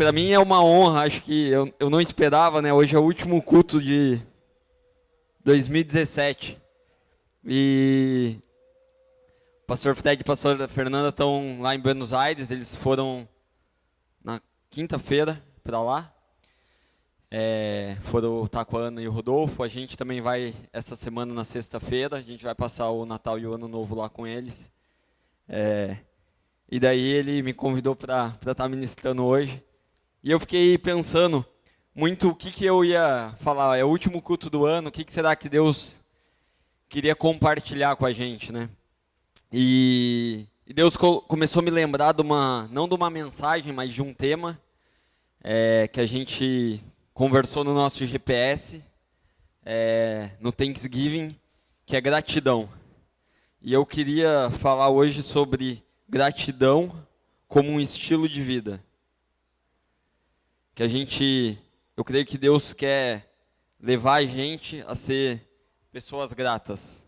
para mim é uma honra, acho que eu não esperava, né? Hoje é o último culto de 2017. E o pastor Fred e a pastora Fernanda estão lá em Buenos Aires, eles foram na quinta-feira para lá. Foram o Taquana e o Rodolfo, a gente também vai essa semana na sexta-feira, a gente vai passar o Natal e o Ano Novo lá com eles. E daí ele me convidou para estar ministrando hoje. E eu fiquei pensando muito o que eu ia falar. É o último culto do ano, o que será que Deus queria compartilhar com a gente, né? E Deus começou a me lembrar não de uma mensagem, mas de um tema que a gente conversou no nosso GPS, no Thanksgiving, que é gratidão. E eu queria falar hoje sobre gratidão como um estilo de vida. Eu creio que Deus quer levar a gente a ser pessoas gratas,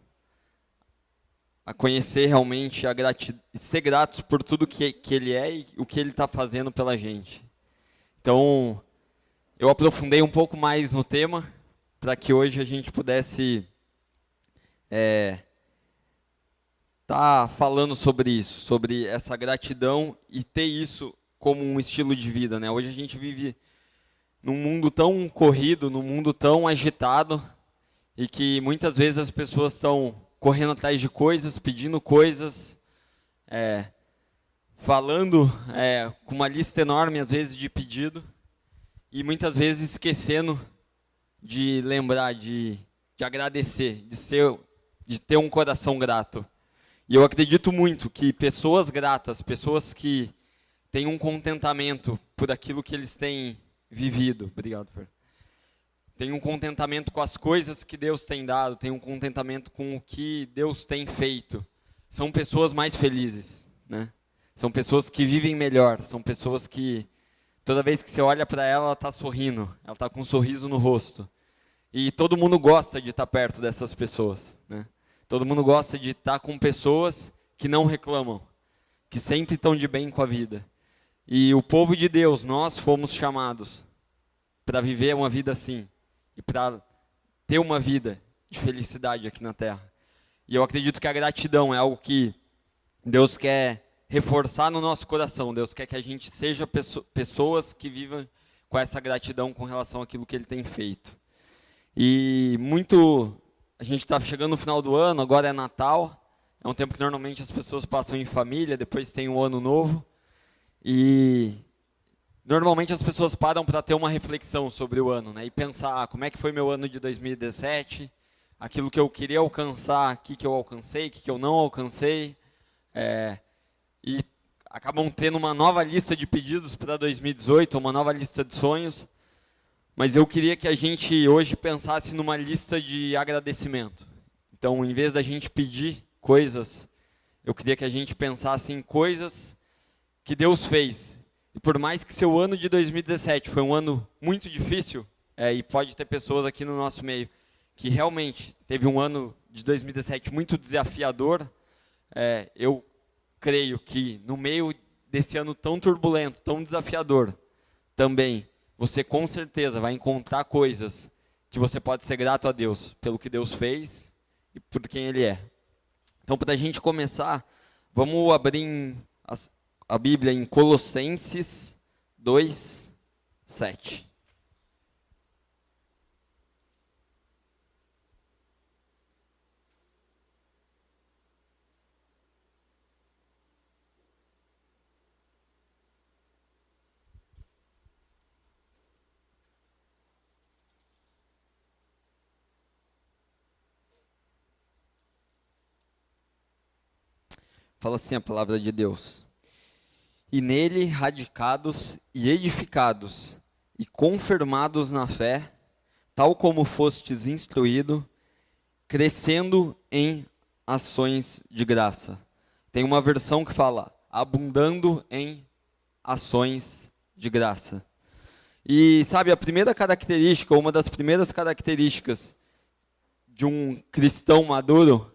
a conhecer realmente a gratidão, ser gratos por tudo que Ele é e o que Ele está fazendo pela gente. Então, eu aprofundei um pouco mais no tema, para que hoje a gente pudesse tá falando sobre isso, sobre essa gratidão e ter isso como um estilo de vida, né? Hoje a gente vive num mundo tão corrido, num mundo tão agitado, e que muitas vezes as pessoas estão correndo atrás de coisas, pedindo coisas, falando com uma lista enorme, às vezes, de pedido, e muitas vezes esquecendo de lembrar, de agradecer, de ter um coração grato. E eu acredito muito que pessoas gratas, pessoas que têm um contentamento por aquilo que eles têm vivido, obrigado, Fer. Tem um contentamento com as coisas que Deus tem dado, tem um contentamento com o que Deus tem feito. São pessoas mais felizes, né? São pessoas que vivem melhor, são pessoas que toda vez que você olha para ela, ela está sorrindo, ela está com um sorriso no rosto. E todo mundo gosta de estar perto dessas pessoas, né? Todo mundo gosta de estar com pessoas que não reclamam, que sempre estão de bem com a vida. E o povo de Deus, nós fomos chamados para viver uma vida assim, e para ter uma vida de felicidade aqui na Terra. E eu acredito que a gratidão é algo que Deus quer reforçar no nosso coração. Deus quer que a gente seja pessoas que vivam com essa gratidão com relação àquilo que Ele tem feito. E a gente está chegando no final do ano, agora é Natal, é um tempo que normalmente as pessoas passam em família, depois tem o Ano Novo, e normalmente as pessoas param para ter uma reflexão sobre o ano, né, e pensar como é que foi meu ano de 2017, aquilo que eu queria alcançar, o que eu alcancei, o que eu não alcancei, e acabam tendo uma nova lista de pedidos para 2018, uma nova lista de sonhos. Mas eu queria que a gente hoje pensasse numa lista de agradecimento. Então, em vez da gente pedir coisas, eu queria que a gente pensasse em coisas que Deus fez. E por mais que seu ano de 2017 foi um ano muito difícil, e pode ter pessoas aqui no nosso meio que realmente teve um ano de 2017 muito desafiador, eu creio que no meio desse ano tão turbulento, tão desafiador, também você com certeza vai encontrar coisas que você pode ser grato a Deus, pelo que Deus fez e por quem Ele é. Então, para a gente começar, vamos abrir a Bíblia em Colossenses 2, 7. Fala assim a palavra de Deus. E nele radicados e edificados e confirmados na fé, tal como fostes instruído, crescendo em ações de graça. Tem uma versão que fala abundando em ações de graça. E sabe, a primeira característica, uma das primeiras características de um cristão maduro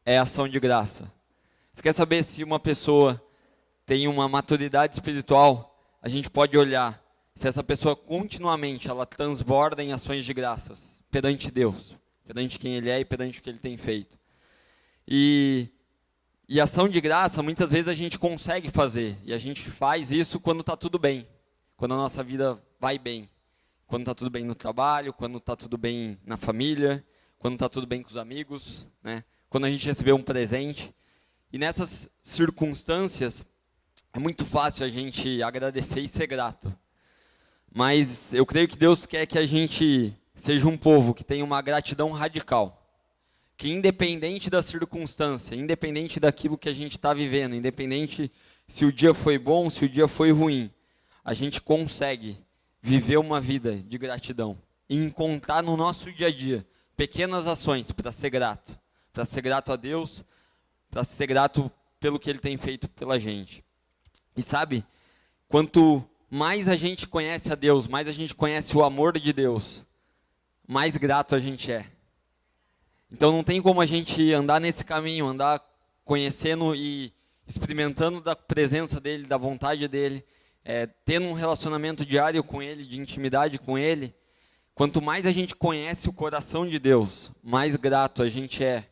é a ação de graça. Você quer saber se uma pessoa tem uma maturidade espiritual? A gente pode olhar se essa pessoa continuamente ela transborda em ações de graças perante Deus, perante quem Ele é e perante o que Ele tem feito. E ação de graça, muitas vezes a gente consegue fazer, e a gente faz isso quando está tudo bem, quando a nossa vida vai bem, quando está tudo bem no trabalho, quando está tudo bem na família, quando está tudo bem com os amigos, né? Quando a gente recebeu um presente. E nessas circunstâncias, é muito fácil a gente agradecer e ser grato. Mas eu creio que Deus quer que a gente seja um povo que tenha uma gratidão radical. Que independente da circunstância, independente daquilo que a gente está vivendo, independente se o dia foi bom, se o dia foi ruim, a gente consegue viver uma vida de gratidão. E encontrar no nosso dia a dia pequenas ações para ser grato a Deus, para ser grato pelo que Ele tem feito pela gente. E sabe, quanto mais a gente conhece a Deus, mais a gente conhece o amor de Deus, mais grato a gente é. Então não tem como a gente andar nesse caminho, andar conhecendo e experimentando da presença dEle, da vontade dEle, tendo um relacionamento diário com Ele, de intimidade com Ele. Quanto mais a gente conhece o coração de Deus, mais grato a gente é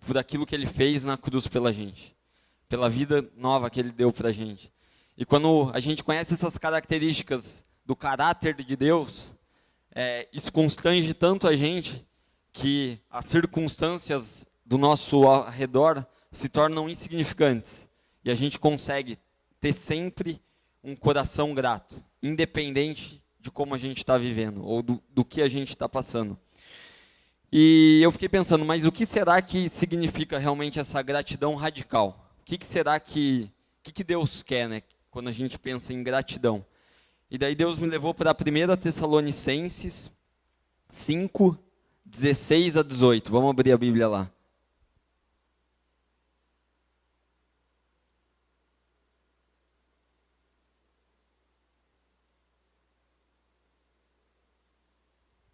por aquilo que Ele fez na cruz pela gente, pela vida nova que Ele deu para a gente. E quando a gente conhece essas características do caráter de Deus, isso constrange tanto a gente que as circunstâncias do nosso redor se tornam insignificantes. E a gente consegue ter sempre um coração grato, independente de como a gente está vivendo, ou do que a gente está passando. E eu fiquei pensando, mas o que será que significa realmente essa gratidão radical? O que será que Deus quer, né, quando a gente pensa em gratidão? E daí Deus me levou para 1 Tessalonicenses 5, 16 a 18. Vamos abrir a Bíblia lá.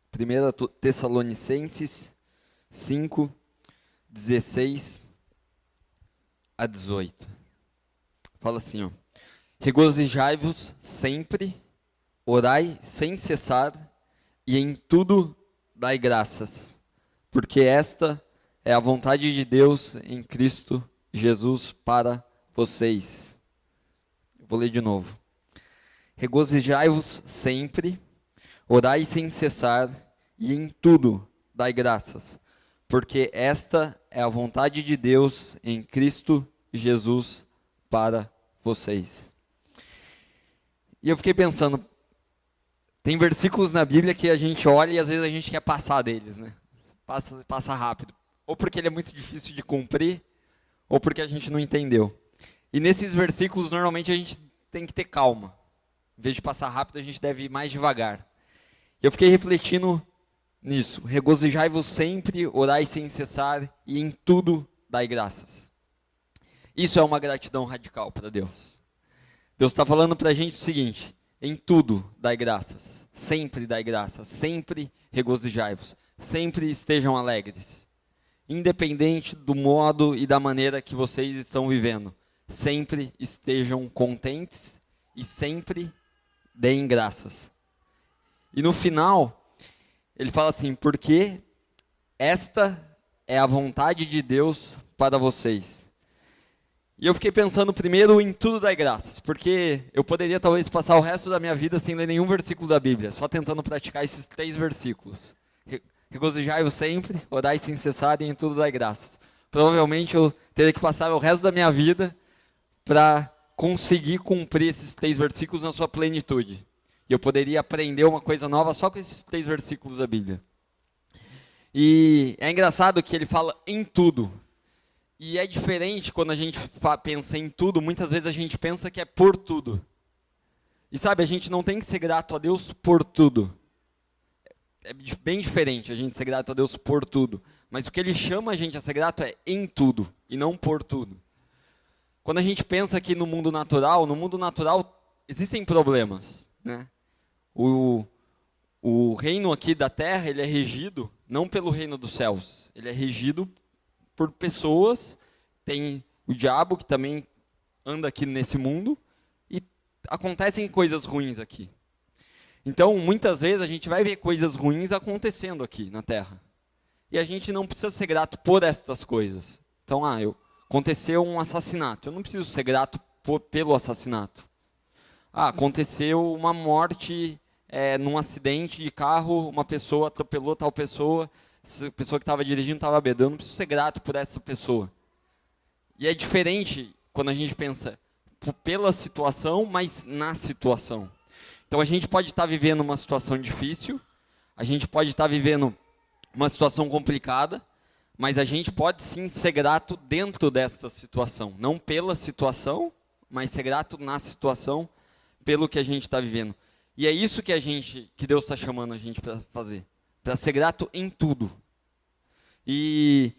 Primeira Tessalonicenses 5, 16 a 18. Fala assim, ó. Regozijai-vos sempre, orai sem cessar, e em tudo dai graças, porque esta é a vontade de Deus em Cristo Jesus para vocês. Vou ler de novo. Regozijai-vos sempre, orai sem cessar, e em tudo dai graças, porque esta é a vontade de Deus em Cristo Jesus para vocês. E eu fiquei pensando, tem versículos na Bíblia que a gente olha e às vezes a gente quer passar deles, né? Passa rápido. Ou porque ele é muito difícil de cumprir, ou porque a gente não entendeu. E nesses versículos, normalmente, a gente tem que ter calma. Em vez de passar rápido, a gente deve ir mais devagar. E eu fiquei refletindo nisso. Regozijai-vos sempre, orai sem cessar, e em tudo dai graças. Isso é uma gratidão radical para Deus. Deus está falando para a gente o seguinte: em tudo dai graças, sempre dai graças, sempre regozijai-vos, sempre estejam alegres. Independente do modo e da maneira que vocês estão vivendo, sempre estejam contentes e sempre deem graças. E no final, ele fala assim, porque esta é a vontade de Deus para vocês. E eu fiquei pensando primeiro em tudo dai graças, porque eu poderia talvez passar o resto da minha vida sem ler nenhum versículo da Bíblia, só tentando praticar esses 3 versículos. Regozijai-vos sempre, orai sem cessar e em tudo dai graças. Provavelmente eu teria que passar o resto da minha vida para conseguir cumprir esses 3 versículos na sua plenitude. E eu poderia aprender uma coisa nova só com esses 3 versículos da Bíblia. E é engraçado que ele fala em tudo. E é diferente quando a gente pensa em tudo, muitas vezes a gente pensa que é por tudo. E sabe, a gente não tem que ser grato a Deus por tudo. É bem diferente a gente ser grato a Deus por tudo. Mas o que Ele chama a gente a ser grato é em tudo, e não por tudo. Quando a gente pensa aqui no mundo natural existem problemas, né? O reino aqui da terra, ele é regido não pelo reino dos céus. Ele é regido por pessoas, tem o diabo que também anda aqui nesse mundo, e acontecem coisas ruins aqui. Então, muitas vezes, a gente vai ver coisas ruins acontecendo aqui na Terra. E a gente não precisa ser grato por estas coisas. Então, aconteceu um assassinato. Eu não preciso ser grato pelo assassinato. Aconteceu uma morte num acidente de carro, uma pessoa atropelou tal pessoa, essa pessoa que estava dirigindo estava bêbada. Eu não preciso ser grato por essa pessoa. E é diferente quando a gente pensa pela situação, mas na situação. Então, a gente pode estar vivendo uma situação difícil, a gente pode estar vivendo uma situação complicada, mas a gente pode sim ser grato dentro desta situação. Não pela situação, mas ser grato na situação, pelo que a gente está vivendo. E é isso que Deus está chamando a gente para fazer. Para ser grato em tudo. E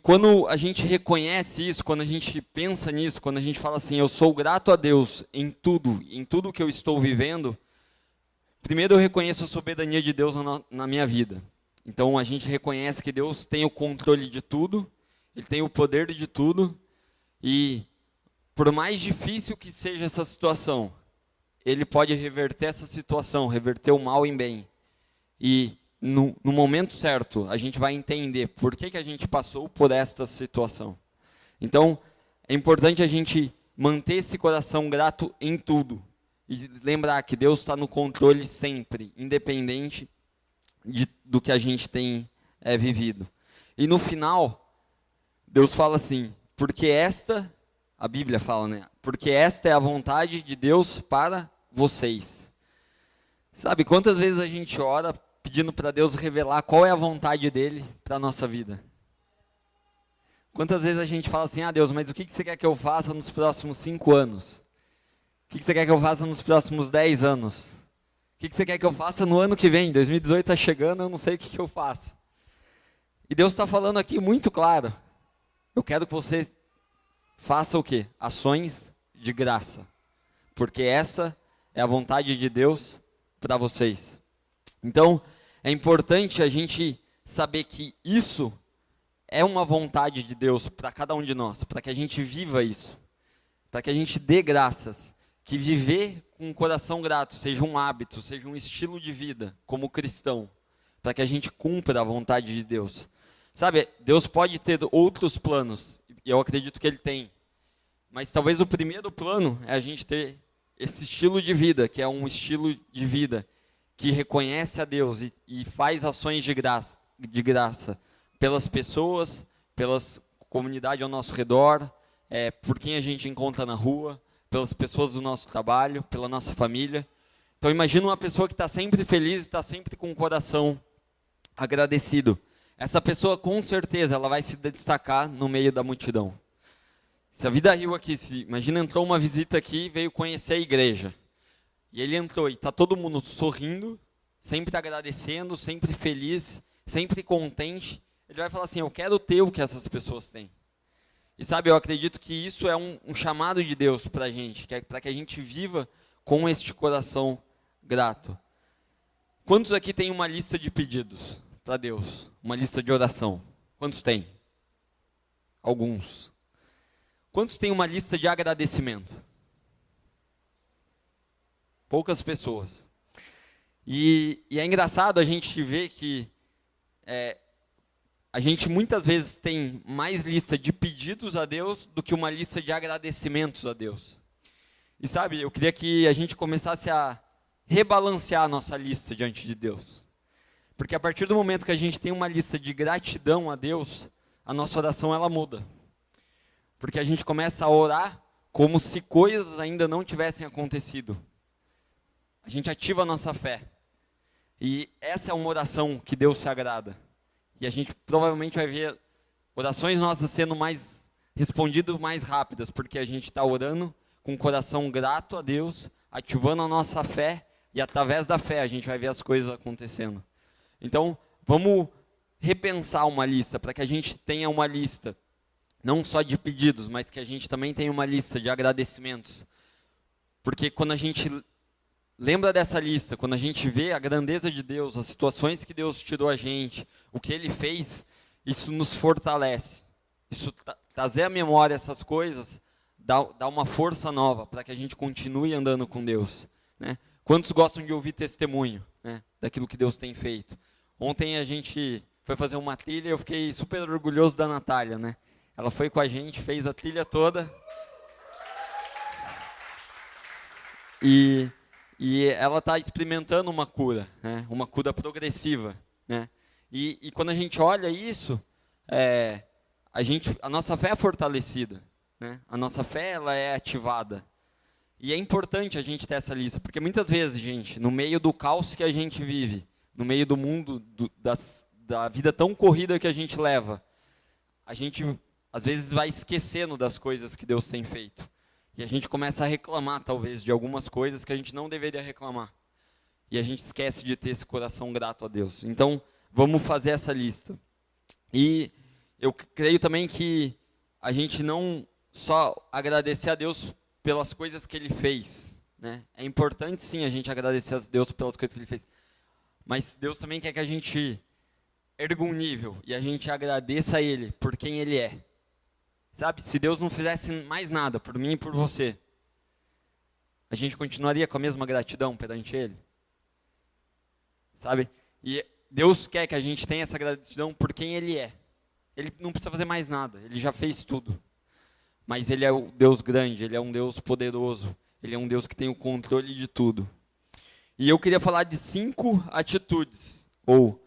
quando a gente reconhece isso, quando a gente pensa nisso, quando a gente fala assim, eu sou grato a Deus em tudo que eu estou vivendo, primeiro eu reconheço a soberania de Deus na minha vida. Então a gente reconhece que Deus tem o controle de tudo, Ele tem o poder de tudo, e por mais difícil que seja essa situação, Ele pode reverter essa situação, reverter o mal em bem. E no momento certo, a gente vai entender por que a gente passou por esta situação. Então, é importante a gente manter esse coração grato em tudo. E lembrar que Deus está no controle sempre, independente do que a gente tem vivido. E no final, Deus fala assim, porque a Bíblia fala, né? Porque esta é a vontade de Deus para vocês. Sabe, quantas vezes a gente ora pedindo para Deus revelar qual é a vontade dele para a nossa vida? Quantas vezes a gente fala assim, Deus, mas o que você quer que eu faça nos próximos 5 anos? O que você quer que eu faça nos próximos 10 anos? O que você quer que eu faça no ano que vem? 2018 está chegando, eu não sei o que eu faço. E Deus está falando aqui muito claro. Eu quero que você faça o quê? Ações de graça. Porque essa é a vontade de Deus para vocês. Então, é importante a gente saber que isso é uma vontade de Deus para cada um de nós, para que a gente viva isso, para que a gente dê graças, que viver com um coração grato seja um hábito, seja um estilo de vida como cristão, para que a gente cumpra a vontade de Deus. Sabe, Deus pode ter outros planos, e eu acredito que Ele tem, mas talvez o primeiro plano é a gente ter esse estilo de vida, que é um estilo de vida que reconhece a Deus e faz ações de graça pelas pessoas, pelas comunidades ao nosso redor, por quem a gente encontra na rua, pelas pessoas do nosso trabalho, pela nossa família. Então imagina uma pessoa que está sempre feliz, está sempre com o coração agradecido. Essa pessoa com certeza ela vai se destacar no meio da multidão. Se a Vida Rio aqui, imagina entrou uma visita aqui e veio conhecer a igreja. E ele entrou e está todo mundo sorrindo, sempre agradecendo, sempre feliz, sempre contente. Ele vai falar assim, eu quero ter o que essas pessoas têm. E sabe, eu acredito que isso é um chamado de Deus para a gente, para que a gente viva com este coração grato. Quantos aqui tem uma lista de pedidos para Deus? Uma lista de oração? Quantos tem? Alguns. Quantos tem uma lista de agradecimento? Poucas pessoas. E é engraçado a gente ver que a gente muitas vezes tem mais lista de pedidos a Deus do que uma lista de agradecimentos a Deus. E sabe, eu queria que a gente começasse a rebalancear a nossa lista diante de Deus. Porque a partir do momento que a gente tem uma lista de gratidão a Deus, a nossa oração ela muda. Porque a gente começa a orar como se coisas ainda não tivessem acontecido. A gente ativa a nossa fé. E essa é uma oração que Deus se agrada. E a gente provavelmente vai ver orações nossas sendo respondidas mais rápidas, porque a gente está orando com o coração grato a Deus, ativando a nossa fé, e através da fé a gente vai ver as coisas acontecendo. Então, vamos repensar uma lista, para que a gente tenha uma lista, não só de pedidos, mas que a gente também tenha uma lista de agradecimentos. Porque quando a gente lembra dessa lista, quando a gente vê a grandeza de Deus, as situações que Deus tirou a gente, o que Ele fez, isso nos fortalece. Isso trazer à memória essas coisas dá uma força nova para que a gente continue andando com Deus, né? Quantos gostam de ouvir testemunho, né, daquilo que Deus tem feito? Ontem a gente foi fazer uma trilha e eu fiquei super orgulhoso da Natália, né? Ela foi com a gente, fez a trilha toda. E ela está experimentando uma cura, né? Uma cura progressiva, né? E quando a gente olha isso, a nossa fé é fortalecida, né? A nossa fé ela é ativada. E é importante a gente ter essa lista, porque muitas vezes, gente, no meio do caos que a gente vive, no meio do mundo, da vida tão corrida que a gente leva, a gente às vezes vai esquecendo das coisas que Deus tem feito. E a gente começa a reclamar, talvez, de algumas coisas que a gente não deveria reclamar. E a gente esquece de ter esse coração grato a Deus. Então, vamos fazer essa lista. E eu creio também que a gente não só agradecer a Deus pelas coisas que Ele fez, né? É importante, sim, a gente agradecer a Deus pelas coisas que Ele fez. Mas Deus também quer que a gente erga um nível e a gente agradeça a Ele por quem Ele é. Sabe, se Deus não fizesse mais nada por mim e por você, a gente continuaria com a mesma gratidão perante Ele? Sabe? E Deus quer que a gente tenha essa gratidão por quem Ele é. Ele não precisa fazer mais nada, Ele já fez tudo. Mas Ele é um Deus grande, Ele é um Deus poderoso, Ele é um Deus que tem o controle de tudo. E eu queria falar de 5 atitudes, ou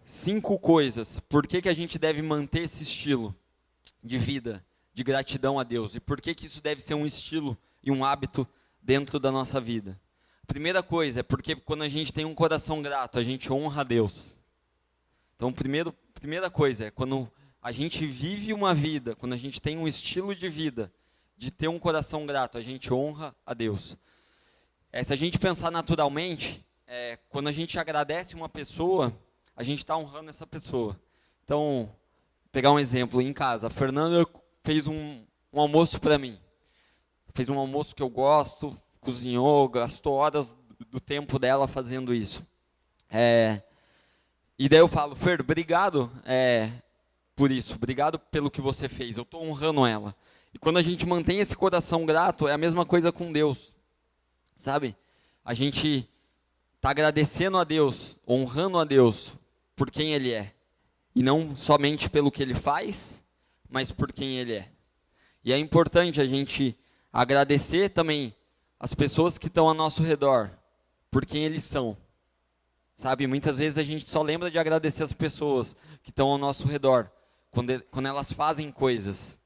5 coisas, por que a gente deve manter esse estilo de vida, de gratidão a Deus, e por que isso deve ser um estilo e um hábito dentro da nossa vida. A primeira coisa é porque quando a gente tem um coração grato, a gente honra a Deus. Então, primeira coisa é quando a gente vive uma vida, quando a gente tem um estilo de vida, de ter um coração grato, a gente honra a Deus. Se a gente pensar naturalmente, quando a gente agradece uma pessoa, a gente está honrando essa pessoa. Então, pegar um exemplo em casa, a Fernanda fez um almoço para mim. Fez um almoço que eu gosto, cozinhou, gastou horas do tempo dela fazendo isso. E daí eu falo, Fer, obrigado por isso, obrigado pelo que você fez, eu estou honrando ela. E quando a gente mantém esse coração grato, é a mesma coisa com Deus. Sabe? A gente está agradecendo a Deus, honrando a Deus por quem Ele é. E não somente pelo que Ele faz, mas por quem Ele é. E é importante a gente agradecer também as pessoas que estão ao nosso redor, por quem eles são. Sabe, muitas vezes a gente só lembra de agradecer as pessoas que estão ao nosso redor, quando elas fazem coisas.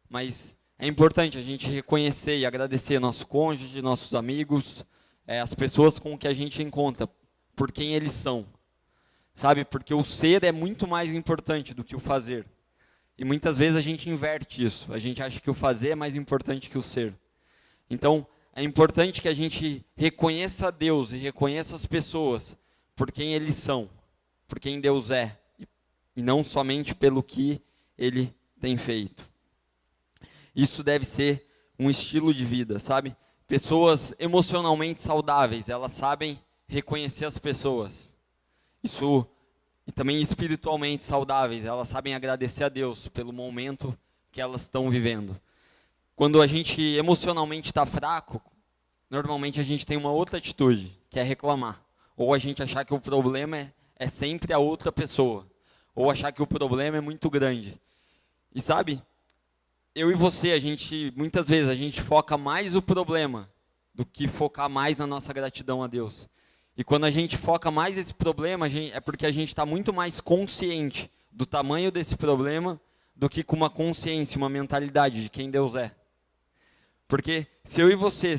Mas é importante a gente reconhecer e agradecer nosso cônjuge, nossos amigos, as pessoas com que a gente encontra, por quem eles são. Sabe, porque o ser é muito mais importante do que o fazer. E muitas vezes a gente inverte isso. A gente acha que o fazer é mais importante que o ser. Então, é importante que a gente reconheça Deus e reconheça as pessoas por quem eles são, por quem Deus é, e não somente pelo que Ele tem feito. Isso deve ser um estilo de vida, sabe? Pessoas emocionalmente saudáveis, elas sabem reconhecer as pessoas. E também espiritualmente saudáveis, elas sabem agradecer a Deus pelo momento que elas estão vivendo. Quando a gente emocionalmente está fraco, normalmente a gente tem uma outra atitude, que é reclamar. Ou a gente achar que o problema é sempre a outra pessoa. Ou achar que o problema é muito grande. E sabe, eu e você, muitas vezes a gente foca mais o problema do que focar mais na nossa gratidão a Deus. E quando a gente foca mais esse problema, é porque a gente está muito mais consciente do tamanho desse problema do que com uma consciência, uma mentalidade de quem Deus é. Porque se eu e você,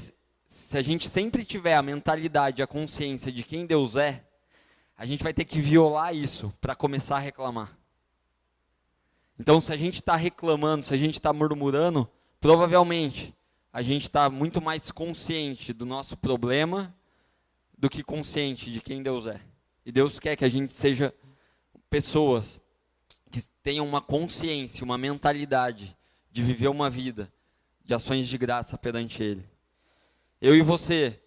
se a gente sempre tiver a mentalidade, a consciência de quem Deus é, a gente vai ter que violar isso para começar a reclamar. Então, se a gente está reclamando, se a gente está murmurando, provavelmente a gente está muito mais consciente do nosso problema do que consciente de quem Deus é. E Deus quer que a gente seja pessoas que tenham uma consciência, uma mentalidade de viver uma vida de ações de graça perante Ele. Eu e você,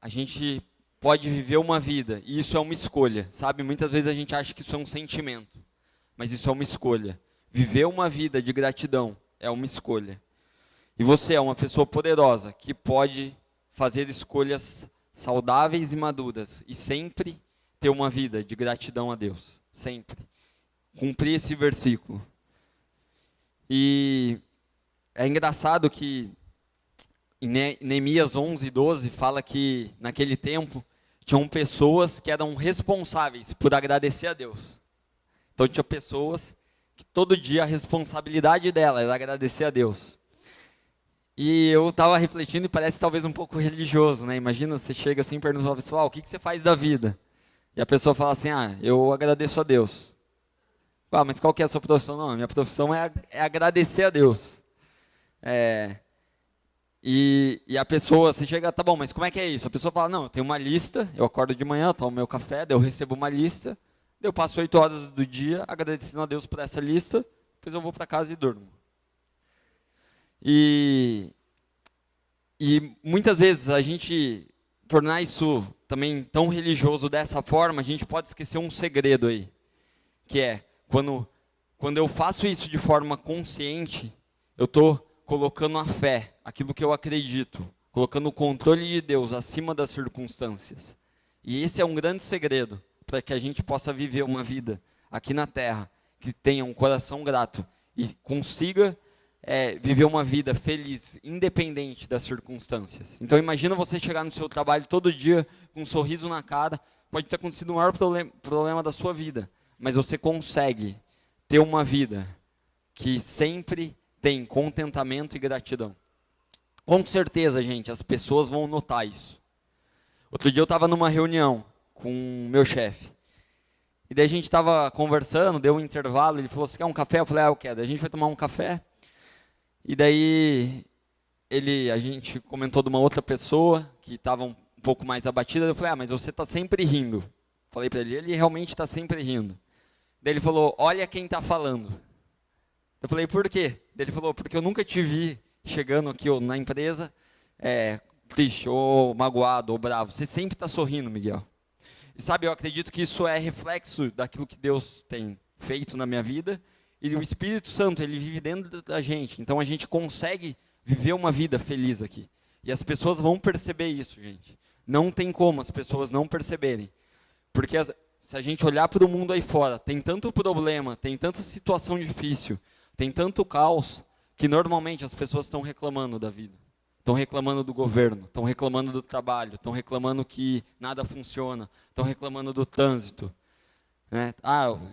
a gente pode viver uma vida, e isso é uma escolha, sabe? Muitas vezes a gente acha que isso é um sentimento, mas isso é uma escolha. Viver uma vida de gratidão é uma escolha. E você é uma pessoa poderosa que pode fazer escolhas saudáveis e maduras, e sempre ter uma vida de gratidão a Deus, sempre. Cumprir esse versículo. E é engraçado que em Neemias 11:12 fala que naquele tempo tinham pessoas que eram responsáveis por agradecer a Deus. Então tinha pessoas que todo dia a responsabilidade dela era agradecer a Deus. E eu estava refletindo e parece talvez um pouco religioso, né? Imagina, você chega assim e pergunta para o pessoal, o que você faz da vida? E a pessoa fala assim, eu agradeço a Deus. Mas qual que é a sua profissão? Não, a minha profissão é agradecer a Deus. E a pessoa, você chega, tá bom, mas como é que é isso? A pessoa fala, não, eu tenho uma lista, eu acordo de manhã, tomo meu café, daí eu recebo uma lista, daí eu passo 8 horas do dia agradecendo a Deus por essa lista, depois eu vou para casa e durmo. E muitas vezes a gente tornar isso também tão religioso dessa forma, a gente pode esquecer um segredo aí, que é, quando eu faço isso de forma consciente, eu estou colocando a fé, aquilo que eu acredito, colocando o controle de Deus acima das circunstâncias. E esse é um grande segredo para que a gente possa viver uma vida aqui na Terra, que tenha um coração grato e consiga viver uma vida feliz, independente das circunstâncias. Então imagina você chegar no seu trabalho todo dia com um sorriso na cara, pode ter acontecido o maior problema da sua vida, mas você consegue ter uma vida que sempre tem contentamento e gratidão. Com certeza, gente, as pessoas vão notar isso. Outro dia eu estava numa reunião com o meu chefe. E daí a gente estava conversando, deu um intervalo, ele falou, você quer um café? Eu falei, eu quero. Daí a gente foi tomar um café. E daí a gente comentou de uma outra pessoa que estava um pouco mais abatida. Eu falei, mas você está sempre rindo. Falei para ele realmente está sempre rindo. Daí ele falou, olha quem está falando. Eu falei, por quê? Ele falou, porque eu nunca te vi chegando aqui na empresa triste, ou magoado, ou bravo. Você sempre está sorrindo, Miguel. E sabe, eu acredito que isso é reflexo daquilo que Deus tem feito na minha vida. E o Espírito Santo, ele vive dentro da gente. Então a gente consegue viver uma vida feliz aqui. E as pessoas vão perceber isso, gente. Não tem como as pessoas não perceberem. Porque se a gente olhar para o mundo aí fora, tem tanto problema, tem tanta situação difícil, tem tanto caos, que normalmente as pessoas estão reclamando da vida. Estão reclamando do governo, estão reclamando do trabalho, estão reclamando que nada funciona, estão reclamando do trânsito. Né?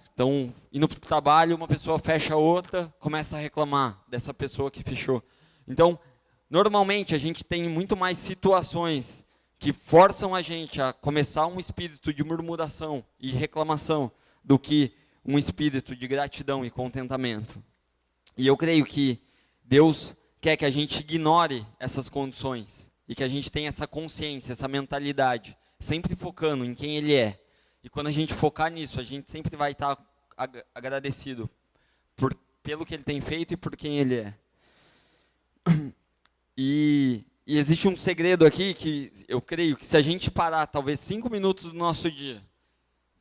Estão indo para o trabalho, uma pessoa fecha outra, começa a reclamar dessa pessoa que fechou. Então, normalmente a gente tem muito mais situações que forçam a gente a começar um espírito de murmuração e reclamação do que um espírito de gratidão e contentamento. E eu creio que Deus quer que a gente ignore essas condições e que a gente tenha essa consciência, essa mentalidade, sempre focando em quem Ele é. E quando a gente focar nisso, a gente sempre vai estar agradecido pelo que Ele tem feito e por quem Ele é. E existe um segredo aqui que eu creio que se a gente parar talvez 5 minutos do nosso dia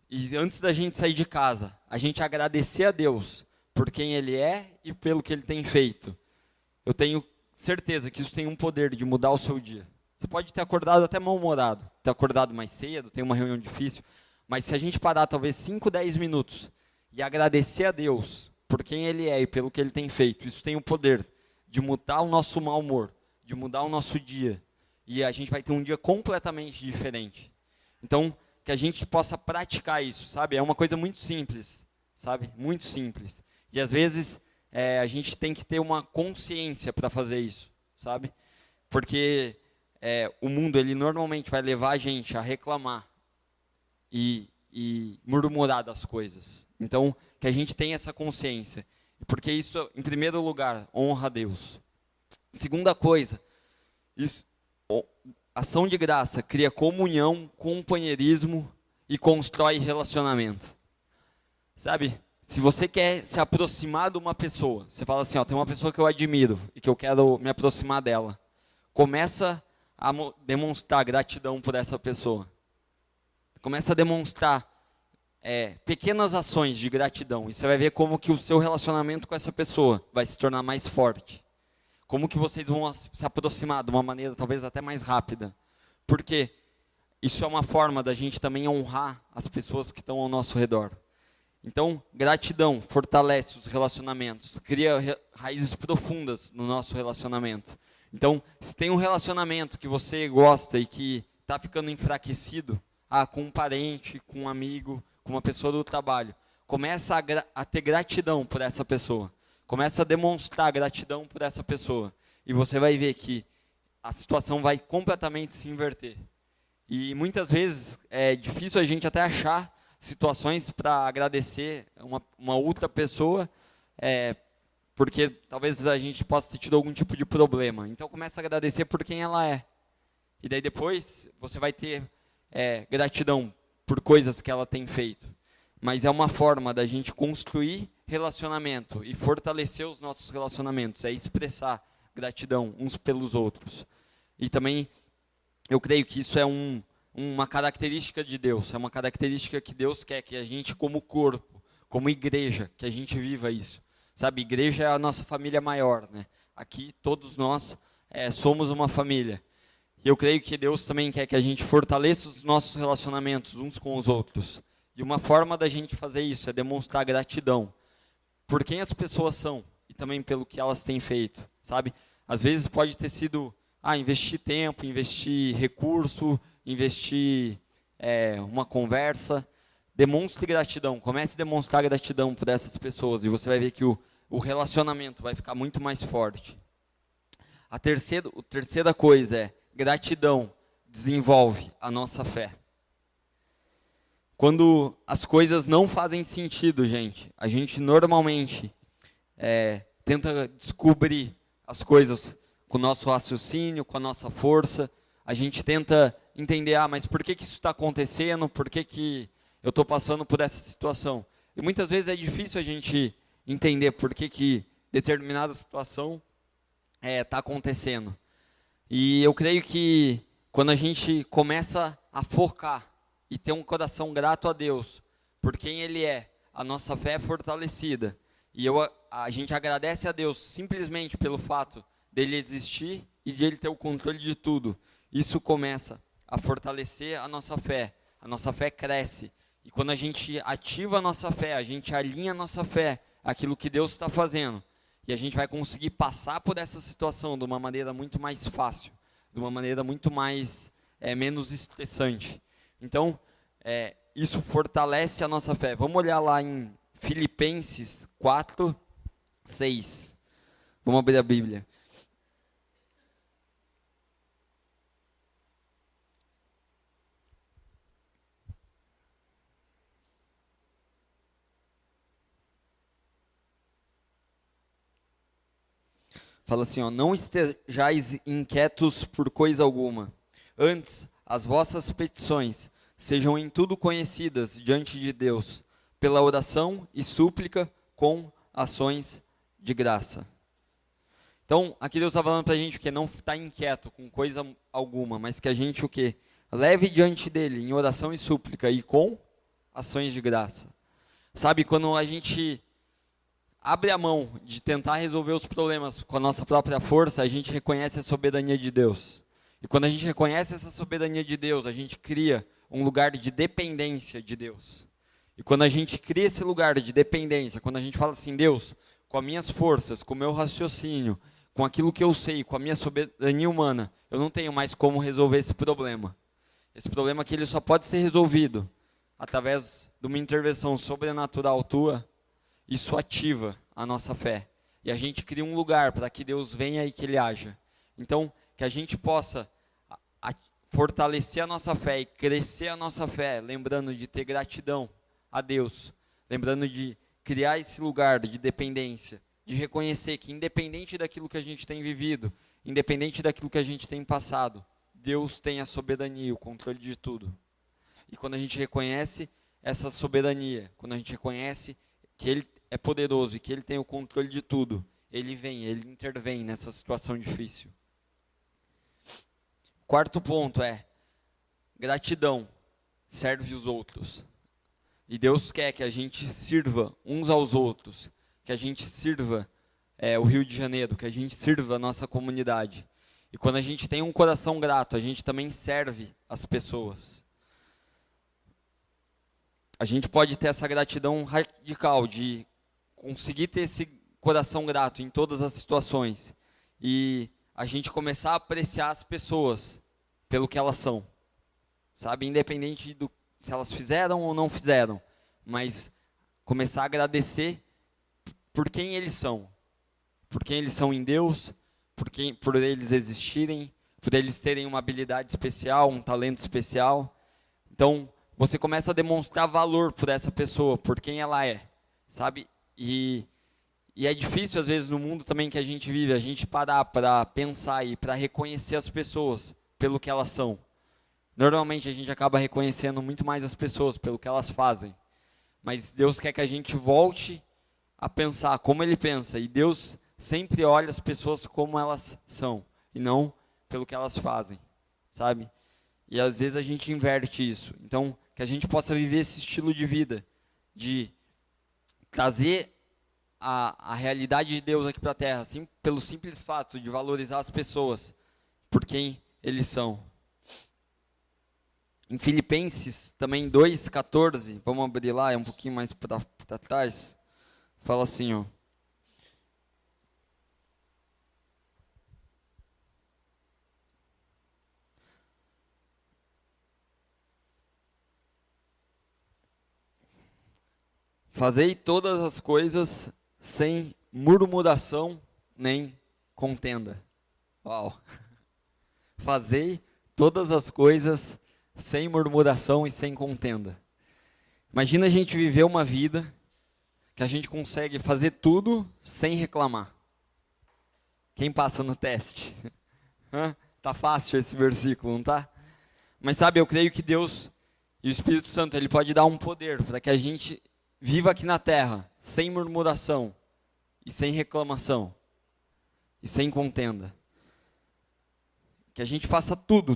e antes da gente sair de casa, a gente agradecer a Deus por quem Ele é e pelo que Ele tem feito, eu tenho certeza que isso tem um poder de mudar o seu dia. Você pode ter acordado até mal-humorado, ter acordado mais cedo, ter uma reunião difícil, mas se a gente parar talvez 5, 10 minutos e agradecer a Deus por quem Ele é e pelo que Ele tem feito, isso tem o poder de mudar o nosso mau humor, de mudar o nosso dia, e a gente vai ter um dia completamente diferente. Então, que a gente possa praticar isso, sabe? É uma coisa muito simples, sabe? Muito simples. E às vezes a gente tem que ter uma consciência para fazer isso, sabe? Porque o mundo, ele normalmente vai levar a gente a reclamar e murmurar das coisas. Então, que a gente tenha essa consciência. Porque isso, em primeiro lugar, honra a Deus. Segunda coisa, ação de graça cria comunhão, companheirismo e constrói relacionamento. Sabe, se você quer se aproximar de uma pessoa, você fala assim, tem uma pessoa que eu admiro e que eu quero me aproximar dela. Começa a demonstrar gratidão por essa pessoa. Começa a demonstrar pequenas ações de gratidão. E você vai ver como que o seu relacionamento com essa pessoa vai se tornar mais forte. Como que vocês vão se aproximar de uma maneira talvez até mais rápida. Porque isso é uma forma da gente também honrar as pessoas que estão ao nosso redor. Então, gratidão fortalece os relacionamentos, cria raízes profundas no nosso relacionamento. Então, se tem um relacionamento que você gosta e que está ficando enfraquecido, com um parente, com um amigo, com uma pessoa do trabalho, começa a ter gratidão por essa pessoa. Começa a demonstrar gratidão por essa pessoa. E você vai ver que a situação vai completamente se inverter. E muitas vezes é difícil a gente até achar situações para agradecer uma outra pessoa, porque talvez a gente possa ter tido algum tipo de problema. Então começa a agradecer por quem ela é. E daí depois você vai ter gratidão por coisas que ela tem feito. Mas é uma forma da gente construir relacionamento e fortalecer os nossos relacionamentos, é expressar gratidão uns pelos outros. E também eu creio que isso é uma característica de Deus, é uma característica que Deus quer que a gente, como corpo, como igreja, que a gente viva isso. Sabe, igreja é a nossa família maior, né? Aqui todos nós somos uma família. E eu creio que Deus também quer que a gente fortaleça os nossos relacionamentos uns com os outros. E uma forma da gente fazer isso é demonstrar gratidão por quem as pessoas são e também pelo que elas têm feito, sabe? Às vezes pode ter sido investir tempo, investir recurso, investir uma conversa. Demonstre gratidão, comece a demonstrar gratidão por essas pessoas e você vai ver que o relacionamento vai ficar muito mais forte. A terceira coisa é gratidão desenvolve a nossa fé. Quando as coisas não fazem sentido, a gente normalmente tenta descobrir as coisas com o nosso raciocínio, com a nossa força. A gente tenta entender, mas por que isso está acontecendo? Por que eu estou passando por essa situação? E muitas vezes é difícil a gente entender por que determinada situação está acontecendo. E eu creio que quando a gente começa a focar e ter um coração grato a Deus por quem Ele é, a nossa fé é fortalecida. E a gente agradece a Deus simplesmente pelo fato dele existir e de Ele ter o controle de tudo. Isso começa a fortalecer a nossa fé cresce. E quando a gente ativa a nossa fé, a gente alinha a nossa fé àquilo que Deus está fazendo. E a gente vai conseguir passar por essa situação de uma maneira muito mais fácil, de uma maneira muito mais menos estressante. Então, isso fortalece a nossa fé. Vamos olhar lá em Filipenses 4, 6. Vamos abrir a Bíblia. Fala assim, não estejais inquietos por coisa alguma. Antes, as vossas petições sejam em tudo conhecidas diante de Deus, pela oração e súplica com ações de graça. Então, aqui Deus está falando para a gente que não está inquieto com coisa alguma, mas que a gente o quê? Leve diante dele em oração e súplica e com ações de graça. Sabe, quando a gente abre a mão de tentar resolver os problemas com a nossa própria força, a gente reconhece a soberania de Deus. E quando a gente reconhece essa soberania de Deus, a gente cria um lugar de dependência de Deus. E quando a gente cria esse lugar de dependência, quando a gente fala assim, Deus, com as minhas forças, com o meu raciocínio, com aquilo que eu sei, com a minha soberania humana, eu não tenho mais como resolver esse problema. Esse problema que ele só pode ser resolvido através de uma intervenção sobrenatural tua. Isso ativa a nossa fé. E a gente cria um lugar para que Deus venha e que Ele haja. Então, que a gente possa fortalecer a nossa fé e crescer a nossa fé, lembrando de ter gratidão a Deus, lembrando de criar esse lugar de dependência, de reconhecer que independente daquilo que a gente tem vivido, independente daquilo que a gente tem passado, Deus tem a soberania, o controle de tudo. E quando a gente reconhece essa soberania, quando a gente reconhece que Ele é poderoso e que Ele tem o controle de tudo, Ele intervém nessa situação difícil. Quarto ponto gratidão serve os outros. E Deus quer que a gente sirva uns aos outros, que a gente sirva o Rio de Janeiro, que a gente sirva a nossa comunidade. E quando a gente tem um coração grato, a gente também serve as pessoas. A gente pode ter essa gratidão radical de conseguir ter esse coração grato em todas as situações. E a gente começar a apreciar as pessoas pelo que elas são. Sabe? Independente do se elas fizeram ou não fizeram. Mas começar a agradecer por quem eles são. Por quem eles são em Deus, por eles existirem, por eles terem uma habilidade especial, um talento especial. Então, você começa a demonstrar valor por essa pessoa, por quem ela é, sabe? E é difícil, às vezes, no mundo também que a gente vive, a gente parar para pensar e para reconhecer as pessoas pelo que elas são. Normalmente, a gente acaba reconhecendo muito mais as pessoas pelo que elas fazem. Mas Deus quer que a gente volte a pensar como Ele pensa. E Deus sempre olha as pessoas como elas são, e não pelo que elas fazem, sabe? E às vezes a gente inverte isso. Então, que a gente possa viver esse estilo de vida, de trazer a realidade de Deus aqui para a Terra, assim, pelo simples fato de valorizar as pessoas por quem eles são. Em Filipenses, também 2,14, vamos abrir lá, é um pouquinho mais para trás, fala assim, ó. Fazei todas as coisas sem murmuração nem contenda. Uau! Fazei todas as coisas sem murmuração e sem contenda. Imagina a gente viver uma vida que a gente consegue fazer tudo sem reclamar. Quem passa no teste? Tá fácil esse versículo, não tá? Mas sabe, eu creio que Deus e o Espírito Santo, Ele pode dar um poder para que a gente viva aqui na terra, sem murmuração, e sem reclamação, e sem contenda. Que a gente faça tudo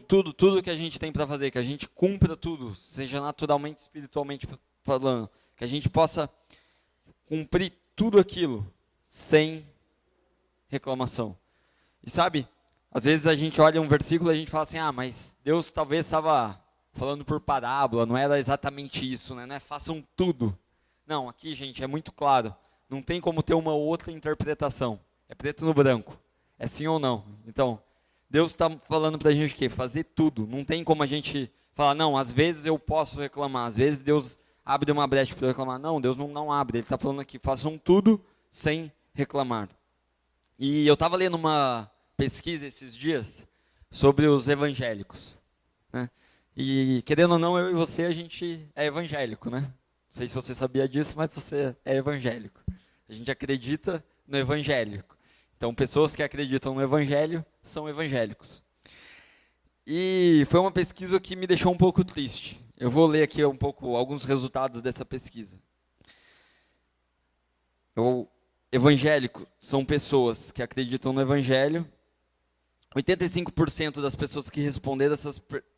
que a gente tem para fazer, que a gente cumpra tudo, seja naturalmente, espiritualmente falando, que a gente possa cumprir tudo aquilo, sem reclamação. E sabe, às vezes a gente olha um versículo e a gente fala assim, mas Deus talvez estava falando por parábola, não era exatamente isso, né? Não é façam tudo. Não, aqui, gente, é muito claro. Não tem como ter uma outra interpretação. É preto no branco. É sim ou não. Então, Deus está falando para a gente o quê? Fazer tudo. Não tem como a gente falar, não, às vezes eu posso reclamar. Às vezes Deus abre uma brecha para eu reclamar. Não, Deus não abre. Ele está falando aqui, façam tudo sem reclamar. E eu estava lendo uma pesquisa esses dias sobre os evangélicos. Né? E, querendo ou não, eu e você, a gente é evangélico, né? Não sei se você sabia disso, mas você é evangélico. A gente acredita no evangélico. Então, pessoas que acreditam no evangelho são evangélicos. E foi uma pesquisa que me deixou um pouco triste. Eu vou ler aqui um pouco alguns resultados dessa pesquisa. Evangélico são pessoas que acreditam no evangelho. 85% das pessoas que responderam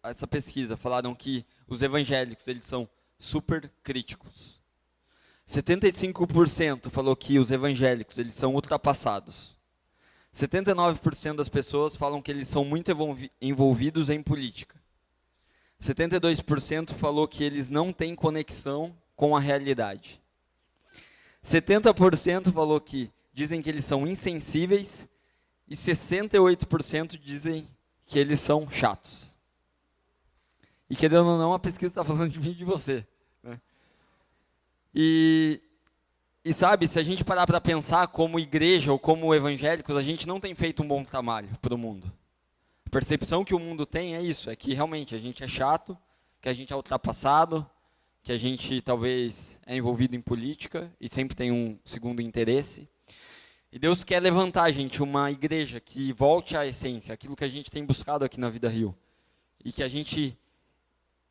essa pesquisa falaram que os evangélicos eles são super críticos. 75% falou que os evangélicos eles são ultrapassados. 79% das pessoas falam que eles são muito envolvidos em política. 72% falou que eles não têm conexão com a realidade. 70% falou que dizem que eles são insensíveis e 68% dizem que eles são chatos. E querendo ou não, a pesquisa está falando de mim e de você. Né? E sabe, se a gente parar para pensar como igreja ou como evangélicos, a gente não tem feito um bom trabalho para o mundo. A percepção que o mundo tem é isso, é que realmente a gente é chato, que a gente é ultrapassado, que a gente talvez é envolvido em política e sempre tem um segundo interesse. E Deus quer levantar, gente, uma igreja que volte à essência, aquilo que a gente tem buscado aqui na Vida Rio. E que a gente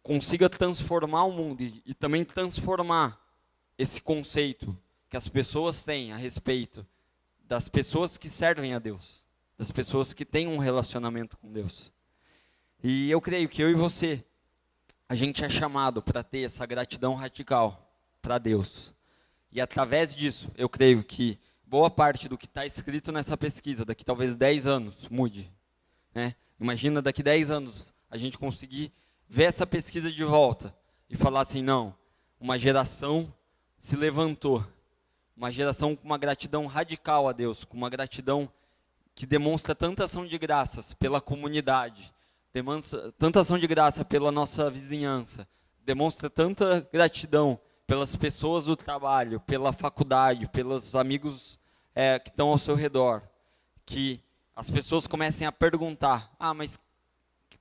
consiga transformar o mundo e também transformar esse conceito que as pessoas têm a respeito das pessoas que servem a Deus, das pessoas que têm um relacionamento com Deus. E eu creio que eu e você, a gente é chamado para ter essa gratidão radical para Deus. E através disso, eu creio que boa parte do que está escrito nessa pesquisa, daqui talvez 10 anos, mude. né? Imagina daqui 10 anos a gente conseguir ver essa pesquisa de volta e falar assim, não, uma geração se levantou, uma geração com uma gratidão radical a Deus, com uma gratidão que demonstra tanta ação de graças pela comunidade, demonstra tanta ação de graça pela nossa vizinhança, demonstra tanta gratidão pelas pessoas do trabalho, pela faculdade, pelos amigos que estão ao seu redor, que as pessoas comecem a perguntar, mas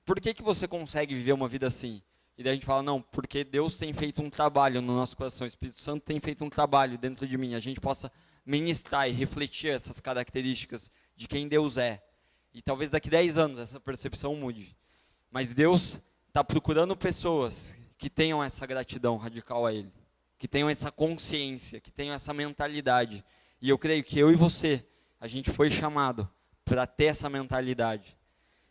por que você consegue viver uma vida assim? E daí a gente fala, não, porque Deus tem feito um trabalho no nosso coração, o Espírito Santo tem feito um trabalho dentro de mim, a gente possa ministrar e refletir essas características de quem Deus é. E talvez daqui 10 anos essa percepção mude. Mas Deus está procurando pessoas que tenham essa gratidão radical a Ele, que tenham essa consciência, que tenham essa mentalidade. E eu creio que eu e você, a gente foi chamado para ter essa mentalidade.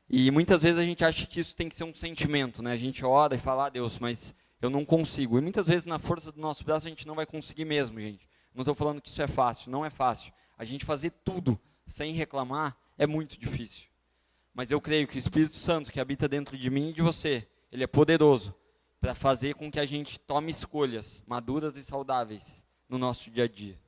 E muitas vezes a gente acha que isso tem que ser um sentimento, né? A gente ora e fala, Deus, mas eu não consigo. E muitas vezes na força do nosso braço a gente não vai conseguir mesmo, gente. Não estou falando que isso é fácil, não é fácil. A gente fazer tudo sem reclamar é muito difícil. Mas eu creio que o Espírito Santo que habita dentro de mim e de você, ele é poderoso para fazer com que a gente tome escolhas maduras e saudáveis no nosso dia a dia.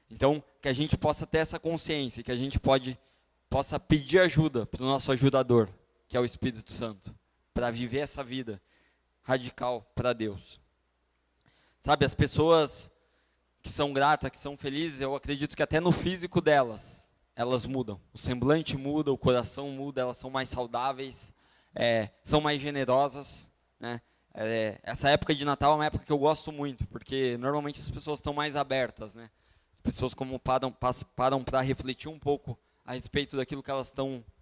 Então, que a gente possa ter essa consciência, que a gente possa pedir ajuda para o nosso ajudador, que é o Espírito Santo, para viver essa vida radical para Deus. Sabe, as pessoas que são gratas, que são felizes, eu acredito que até no físico delas, elas mudam. O semblante muda, o coração muda, elas são mais saudáveis, são mais generosas, né? Essa época de Natal é uma época que eu gosto muito, porque normalmente as pessoas estão mais abertas, né? As pessoas como param para refletir um pouco a respeito daquilo que elas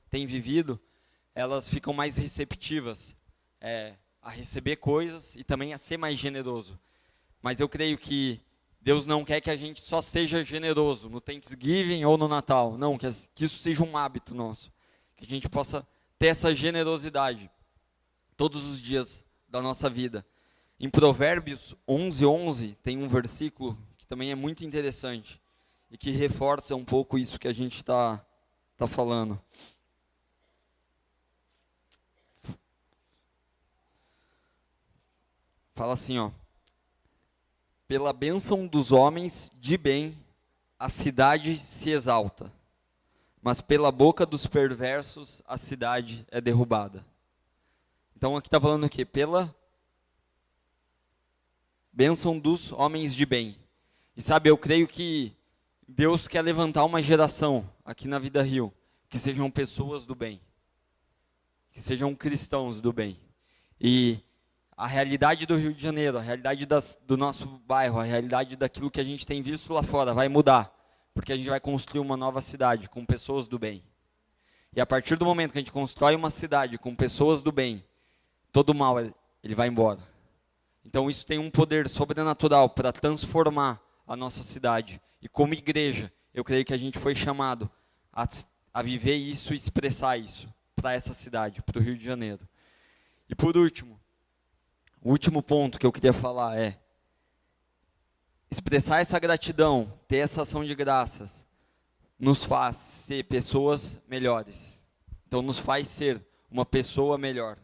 têm vivido, elas ficam mais receptivas a receber coisas e também a ser mais generoso. Mas eu creio que Deus não quer que a gente só seja generoso no Thanksgiving ou no Natal. Não, que isso seja um hábito nosso. Que a gente possa ter essa generosidade todos os dias da nossa vida. Em Provérbios 11:11 tem um versículo que também é muito interessante e que reforça um pouco isso que a gente está falando. Fala assim, pela bênção dos homens de bem, a cidade se exalta, mas pela boca dos perversos, a cidade é derrubada. Então aqui está falando o quê? Pela bênção dos homens de bem. E sabe, eu creio que Deus quer levantar uma geração aqui na Vida Rio, que sejam pessoas do bem, que sejam cristãos do bem. E a realidade do Rio de Janeiro, a realidade do nosso bairro, a realidade daquilo que a gente tem visto lá fora vai mudar, porque a gente vai construir uma nova cidade com pessoas do bem. E a partir do momento que a gente constrói uma cidade com pessoas do bem, todo mal ele vai embora. Então isso tem um poder sobrenatural para transformar a nossa cidade. E como igreja, eu creio que a gente foi chamado a viver isso e expressar isso para essa cidade, para o Rio de Janeiro. E por último, o último ponto que eu queria falar é expressar essa gratidão, ter essa ação de graças, nos faz ser pessoas melhores. Então nos faz ser uma pessoa melhor.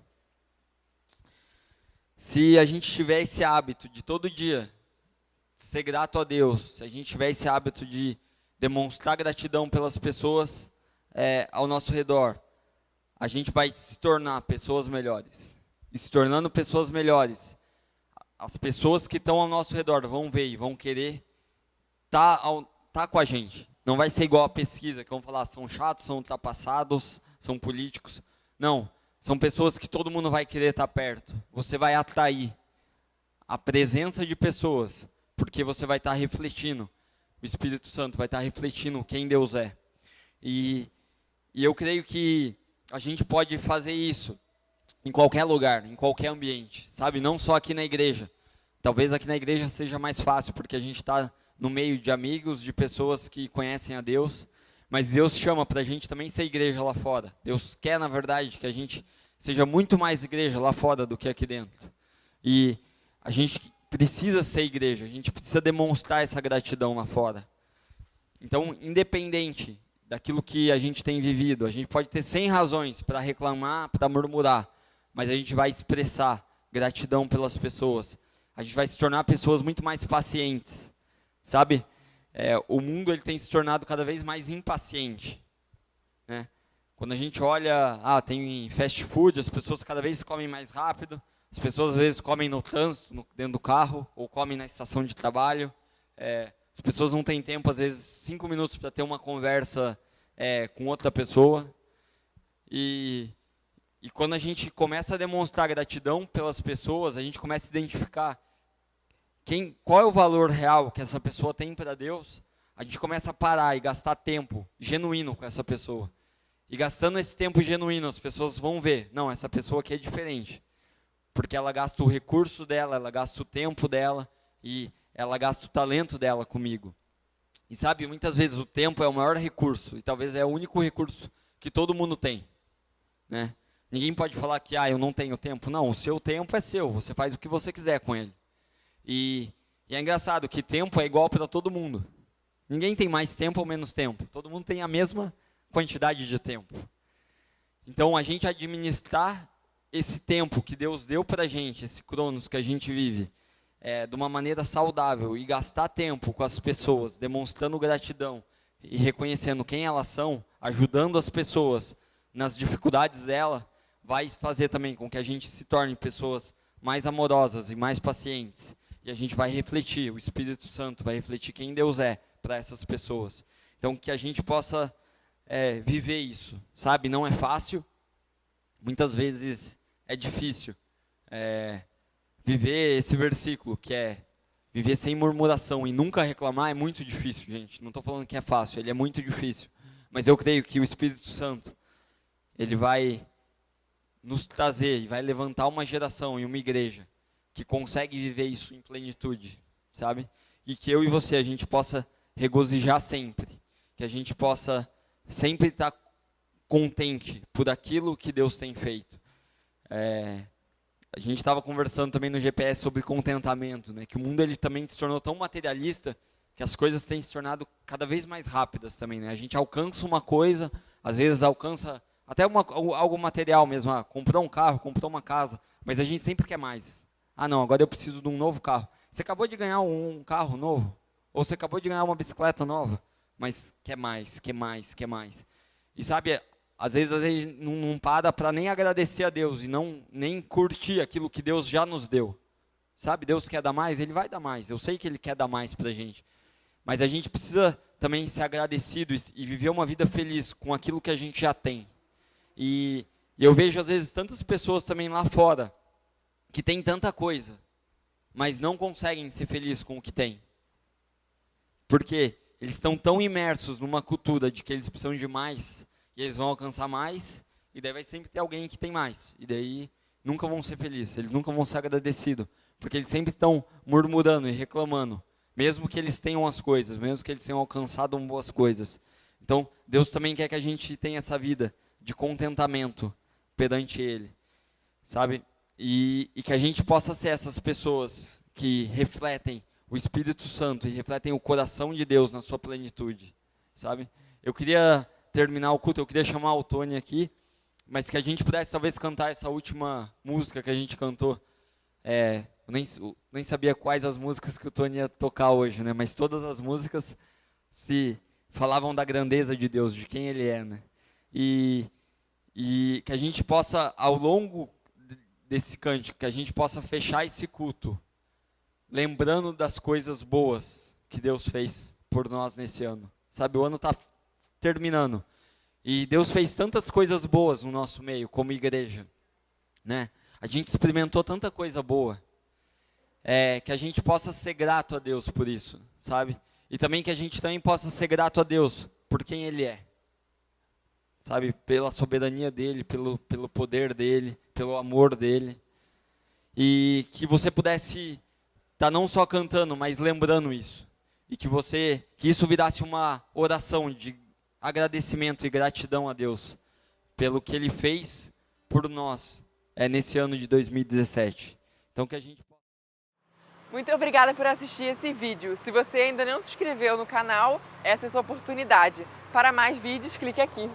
Se a gente tiver esse hábito de todo dia ser grato a Deus, se a gente tiver esse hábito de demonstrar gratidão pelas pessoas ao nosso redor, a gente vai se tornar pessoas melhores. E se tornando pessoas melhores, as pessoas que estão ao nosso redor vão ver e vão querer tá com a gente. Não vai ser igual a pesquisa, que vão falar, são chatos, são ultrapassados, são políticos. Não, são pessoas que todo mundo vai querer estar perto. Você vai atrair a presença de pessoas, porque você vai estar refletindo, o Espírito Santo vai estar refletindo quem Deus é. E eu creio que a gente pode fazer isso em qualquer lugar, em qualquer ambiente, sabe? Não só aqui na igreja. Talvez aqui na igreja seja mais fácil, porque a gente está no meio de amigos, de pessoas que conhecem a Deus, mas Deus chama para a gente também ser igreja lá fora. Deus quer, na verdade, que a gente seja muito mais igreja lá fora do que aqui dentro. E a gente precisa ser igreja, a gente precisa demonstrar essa gratidão lá fora. Então, independente daquilo que a gente tem vivido. A gente pode ter 100 razões para reclamar, para murmurar, mas a gente vai expressar gratidão pelas pessoas. A gente vai se tornar pessoas muito mais pacientes, sabe? O mundo ele tem se tornado cada vez mais impaciente, né? Quando a gente olha, tem fast food, as pessoas cada vez comem mais rápido, as pessoas às vezes comem no trânsito, dentro do carro, ou comem na estação de trabalho. As pessoas não têm tempo, às vezes, 5 minutos para ter uma conversa com outra pessoa. E quando a gente começa a demonstrar gratidão pelas pessoas, a gente começa a identificar qual é o valor real que essa pessoa tem para Deus. A gente começa a parar e gastar tempo genuíno com essa pessoa. E gastando esse tempo genuíno, as pessoas vão ver, não, essa pessoa aqui é diferente. Porque ela gasta o recurso dela, ela gasta o tempo dela e ela gasta o talento dela comigo. E sabe, muitas vezes o tempo é o maior recurso e talvez é o único recurso que todo mundo tem, né? Ninguém pode falar que eu não tenho tempo. Não, o seu tempo é seu, você faz o que você quiser com ele. E é engraçado que tempo é igual para todo mundo. Ninguém tem mais tempo ou menos tempo. Todo mundo tem a mesma quantidade de tempo. Então, a gente administrar esse tempo que Deus deu para a gente, esse cronos que a gente vive, de uma maneira saudável e gastar tempo com as pessoas, demonstrando gratidão e reconhecendo quem elas são, ajudando as pessoas nas dificuldades dela, vai fazer também com que a gente se torne pessoas mais amorosas e mais pacientes. E a gente vai refletir, o Espírito Santo vai refletir quem Deus é para essas pessoas. Então, que a gente possa viver isso, sabe? Não é fácil, muitas vezes é difícil viver esse versículo, que é viver sem murmuração e nunca reclamar, é muito difícil, gente. Não estou falando que é fácil, ele é muito difícil. Mas eu creio que o Espírito Santo, ele vai nos trazer e vai levantar uma geração e uma igreja que consegue viver isso em plenitude, sabe? E que eu e você, a gente possa regozijar sempre, que a gente possa sempre estar contente por aquilo que Deus tem feito. A gente estava conversando também no GPS sobre contentamento, né? Que o mundo ele também se tornou tão materialista que as coisas têm se tornado cada vez mais rápidas também, né? A gente alcança uma coisa, às vezes alcança até algo material mesmo. Comprou um carro, comprou uma casa, mas a gente sempre quer mais. Não, agora eu preciso de um novo carro. Você acabou de ganhar um carro novo, ou você acabou de ganhar uma bicicleta nova, mas quer mais, quer mais, quer mais. E sabe, às vezes a gente não para para nem agradecer a Deus e nem curtir aquilo que Deus já nos deu. Sabe, Deus quer dar mais, Ele vai dar mais. Eu sei que Ele quer dar mais para a gente. Mas a gente precisa também ser agradecido e viver uma vida feliz com aquilo que a gente já tem. E eu vejo às vezes tantas pessoas também lá fora que têm tanta coisa, mas não conseguem ser felizes com o que têm. Porque eles estão tão imersos numa cultura de que eles precisam de mais, e eles vão alcançar mais, e daí vai sempre ter alguém que tem mais. E daí nunca vão ser felizes, eles nunca vão ser agradecidos, porque eles sempre estão murmurando e reclamando, mesmo que eles tenham as coisas, mesmo que eles tenham alcançado boas coisas. Então, Deus também quer que a gente tenha essa vida de contentamento perante Ele, sabe? E que a gente possa ser essas pessoas que refletem o Espírito Santo e refletem o coração de Deus na sua plenitude, sabe? Eu queria terminar o culto, eu queria chamar o Tony aqui, mas que a gente pudesse talvez cantar essa última música que a gente cantou. Eu nem sabia quais as músicas que o Tony ia tocar hoje, né? Mas todas as músicas se falavam da grandeza de Deus, de quem Ele é, né? E que a gente possa, ao longo desse cântico, que a gente possa fechar esse culto lembrando das coisas boas que Deus fez por nós nesse ano. Sabe, o ano está terminando. E Deus fez tantas coisas boas no nosso meio, como igreja, né? A gente experimentou tanta coisa boa. Que a gente possa ser grato a Deus por isso, sabe? E também que a gente também possa ser grato a Deus por quem Ele é. Sabe, pela soberania dEle, pelo poder dEle, pelo amor dEle. E que você pudesse estar não só cantando, mas lembrando isso. E que isso virasse uma oração de agradecimento e gratidão a Deus pelo que Ele fez por nós nesse ano de 2017. Então que a gente Muito obrigada por assistir esse vídeo. Se você ainda não se inscreveu no canal, essa é a sua oportunidade. Para mais vídeos, clique aqui.